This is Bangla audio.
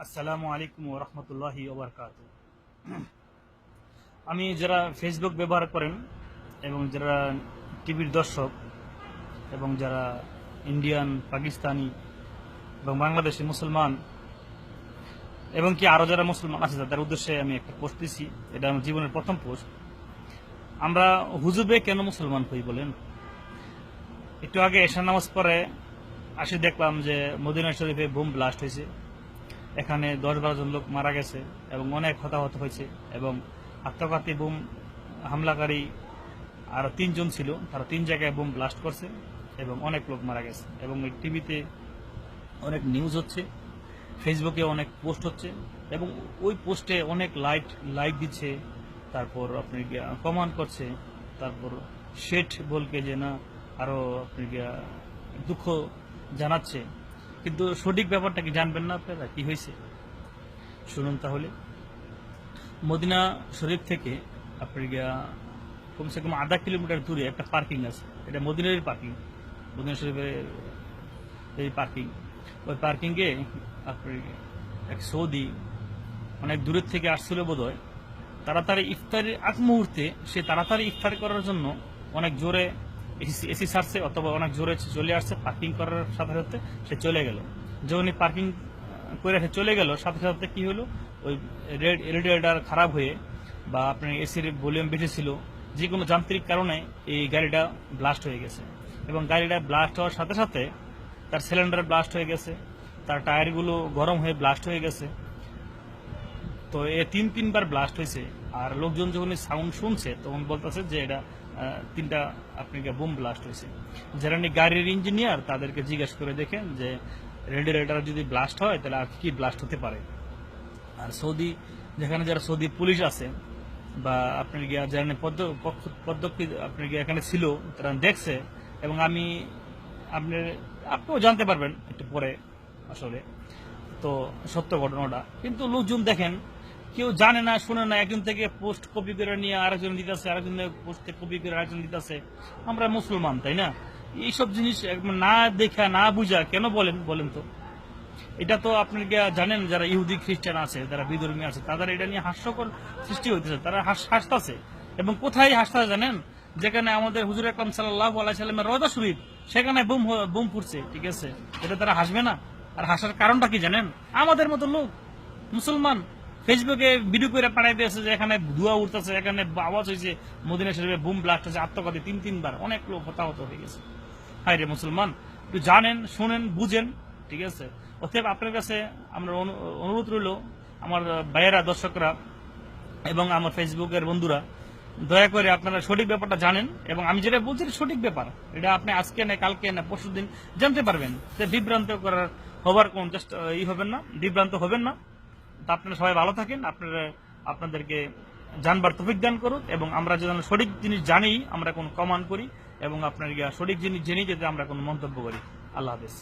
আসসালামু আলাইকুম ওয়া রাহমাতুল্লাহি ওয়া বারাকাতুহু। আমি যারা ফেসবুক ব্যবহার করেন এবং যারা টিভির দর্শক এবং যারা ইন্ডিয়ান, পাকিস্তানি এবং বাংলাদেশি মুসলমান এবং কি আরও যারা মুসলমান আছে তাদের উদ্দেশ্যে আমি একটা পোস্ট দিছি। এটা আমার জীবনের প্রথম পোস্ট। আমরা হুজুবে কেন মুসলমান হই বলেন? একটু আগে এশার নামাজ পরে আসি দেখলাম যে মদিনা শরীফে বোম ব্লাস্ট হয়েছে। এখানে 10-12 জন লোক মারা গেছে এবং অনেক হতাহত হয়েছে এবং আত্মঘাতী বোম হামলাকারী আরও 3 জন ছিল, তারা 3 জায়গায় বোম ব্লাস্ট করছে এবং অনেক লোক মারা গেছে। এবং এই টিভিতে অনেক নিউজ হচ্ছে, ফেসবুকে অনেক পোস্ট হচ্ছে এবং ওই পোস্টে অনেক লাইক দিচ্ছে, তারপর আপনি কমেন্ট করছে, তারপর শেঠ বলকে যে না আরও আপনি দুঃখ জানাচ্ছে। কিন্তু সঠিক ব্যাপারটা কি জানবেন না আপনারা কি হয়েছে? শুনুন তাহলে। মদিনা শরীফ থেকে আপনি কমসে কম আধা কিলোমিটার দূরে একটা পার্কিং আছে, এটা মদিনারই পার্কিং, মদিনা শরীফের এই পার্কিং। ওই পার্কিংয়ে আপনি এক সৌদি অনেক দূরের থেকে আসছিল বোধ হয়, তাড়াতাড়ি ইফতারের আগ মুহূর্তে সে তাড়াতাড়ি ইফতার করার জন্য অনেক জোরে এসি ছাড়ছে অথবা অনেক জোরে চলে আসছে, পার্কিং করার সাথে সাথে সে চলে গেল। যখনই পার্কিং করে সে চলে গেল সাথে সাথে কি হলো, ওই রেডিয়েটর খারাপ হয়ে বা আপনার এসির ভলিউম বেশি ছিল, যে কোনো যান্ত্রিক কারণে এই গাড়িটা ব্লাস্ট হয়ে গেছে। এবং গাড়িটা ব্লাস্ট হওয়ার সাথে সাথে তার সিলিন্ডার ব্লাস্ট হয়ে গেছে, তার টায়ারগুলো গরম হয়ে ব্লাস্ট হয়ে গেছে। তো এ 3-3 বার ব্লাস্ট হয়েছে। আর লোকজন যখন সাউন্ড শুনছে তখন বলতেছে যে এটা 3টা আপনাকে বোম ব্লাস্ট হয়েছে। যারা গাড়ির ইঞ্জিনিয়ার তাদেরকে জিজ্ঞেস করে দেখেন যে রেডিয়েটর যদি ব্লাস্ট হয় তাহলে আর কি ব্লাস্ট হতে পারে। আর সৌদি যেখানে যারা সৌদি পুলিশ আছে বা আপনার যারা পদক্ষেপ আপনার এখানে ছিল তারা দেখছে এবং আপনিও জানতে পারবেন একটু পরে আসলে তো সত্য ঘটনাটা। কিন্তু লোকজন দেখেন কেউ জানে না, শুনে না, একজন থেকে পোস্ট কপি করে নিয়ে আরেকজন দিতেছে, আরেকজনের পোস্ট কপি করে আরেকজন দিতেছে। আমরা মুসলমান, তাই না? এইসব জিনিস না দেখা না বুঝা কেন বলেন তো? এটা তো আপনি জানেন যারা ইহুদি খ্রিস্টান আছে, যারা বিধর্মী আছে, তাদের এটা নিয়ে হাস্যকর সৃষ্টি হইতেছে, তারা হাসতেছে। এবং কোথায় হাসতেছে জানেন? যেখানে আমাদের হুজুর আকরাম সাল্লাল্লাহু আলাইহি সাল্লামের রওজা শরীফ, সেখানে বোম ফুটছে, ঠিক আছে? এটা তারা হাসবে না? আর হাসার কারণটা কি জানেন? আমাদের মতো লোক মুসলমান ফেসবুকে ভিডিও করে পাঠাই দিয়েছে যে এখানে ধোঁয়া উঠতেছে, এখানে আওয়াজ হয়েছে, মদিনা শরীফে বোম ব্লাস্ট হয়েছে, আত্মঘাতী 3-3 বার, অনেক লোক হতাহত হয়ে গেছে। হায় রে মুসলমান, একটু জানেন, শুনেন, বুঝেন, ঠিক আছে? অতএব আপনার কাছে আমরা অনুরোধ রইল, আমার ভাইয়েরা, দর্শকরা এবং আমার ফেসবুকের বন্ধুরা, দয়া করে আপনারা সঠিক ব্যাপারটা জানেন এবং আমি যেটা বলছি সঠিক ব্যাপার, এটা আপনি আজকে না কালকে না পরশুদিন জানতে পারবেন। বিভ্রান্ত হবার কোন হবেন না, বিভ্রান্ত হবেন না। তা আপনারা সবাই ভালো থাকেন, আপনাদেরকে জানবার তৌফিক দান করুন এবং আমরা যেন সঠিক জিনিস জানি আমরা কোন কমান করি এবং আপনার সঠিক জিনিস জেনে যাতে আমরা কোনো মন্তব্য করি। আল্লাহ হাফেজ।